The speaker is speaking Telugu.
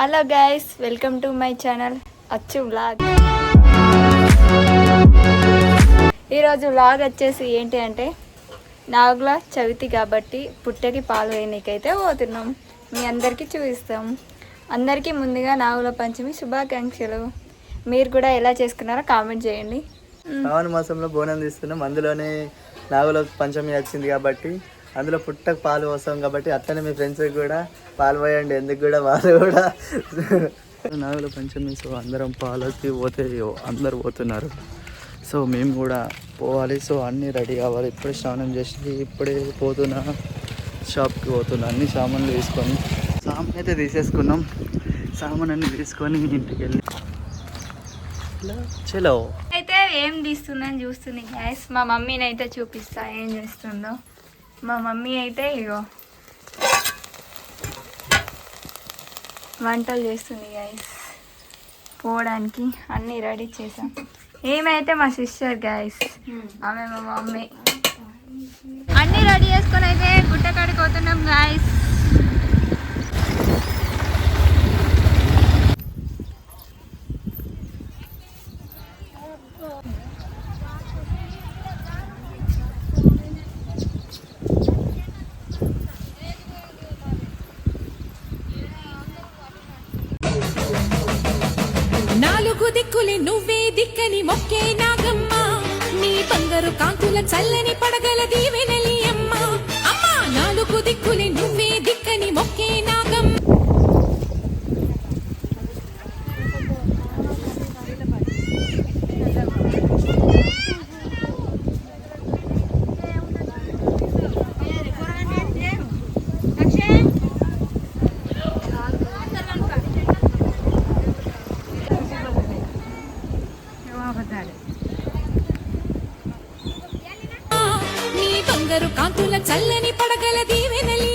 Hello guys, welcome to my channel అచ్చు వ్లాగ్. ఈరోజు వ్లాగ్ వచ్చేసి ఏంటి అంటే నాగుల చవితి కాబట్టి పుట్టకి పాలు వేయనీకైతే పోతున్నాం. మీ అందరికీ చూపిస్తాం. అందరికీ ముందుగా నాగుల పంచమి శుభాకాంక్షలు. మీరు కూడా ఎలా చేసుకున్నారో కామెంట్ చేయండి. శ్రావణ మాసంలో బోనం తీస్తున్నాం. అందులోనే నాగుల పంచమి వచ్చింది కాబట్టి అందులో పుట్టకు పాలు పోస్తాం కాబట్టి అట్లనే మీ ఫ్రెండ్స్కి కూడా పాలు పోయండి. ఎందుకు కూడా వాళ్ళు కూడా నాగుల పంచమి. సో అందరం పాలకి పోతే అందరు పోతున్నారు. సో మేము కూడా పోవాలి. సో అన్నీ రెడీ కావాలి. ఇప్పుడే స్నానం చేసి ఇప్పుడే పోతున్నా, షాప్కి పోతున్నా. అన్ని సామాన్లు తీసుకొని సామాన్ అయితే తీసేసుకున్నాం. సామాన్ అన్నీ తీసుకొని ఇంటికి వెళ్ళి చలో అయితే ఏం తీస్తుందని చూస్తుంది గ్యాస్. మా మమ్మీని అయితే చూపిస్తా ఏం చేస్తుందో. మా మమ్మీ అయితే ఇగో వంటలు చేస్తుంది గైస్. పోవడానికి అన్నీ రెడీ చేసాం. ఏమైతే మా సిస్టర్ గైస్, ఆమె మా మమ్మీ. అన్నీ రెడీ చేసుకొని అయితే గుట్టకాడికి పోతున్నాం గైస్. నాలుగు దిక్కులే నువ్వే దిక్కని మొక్కే నాగమ్మ, నీ బంగారు కాంతుల చల్లని పడగల దీవెనలి అమ్మ. అమ్మా నాలుగు దిక్కులే నువ్వే దిక్కని మొక్కే నాగమ్మ. నీ బంగారు కాంతుల చల్లని పడగల దీవెనలి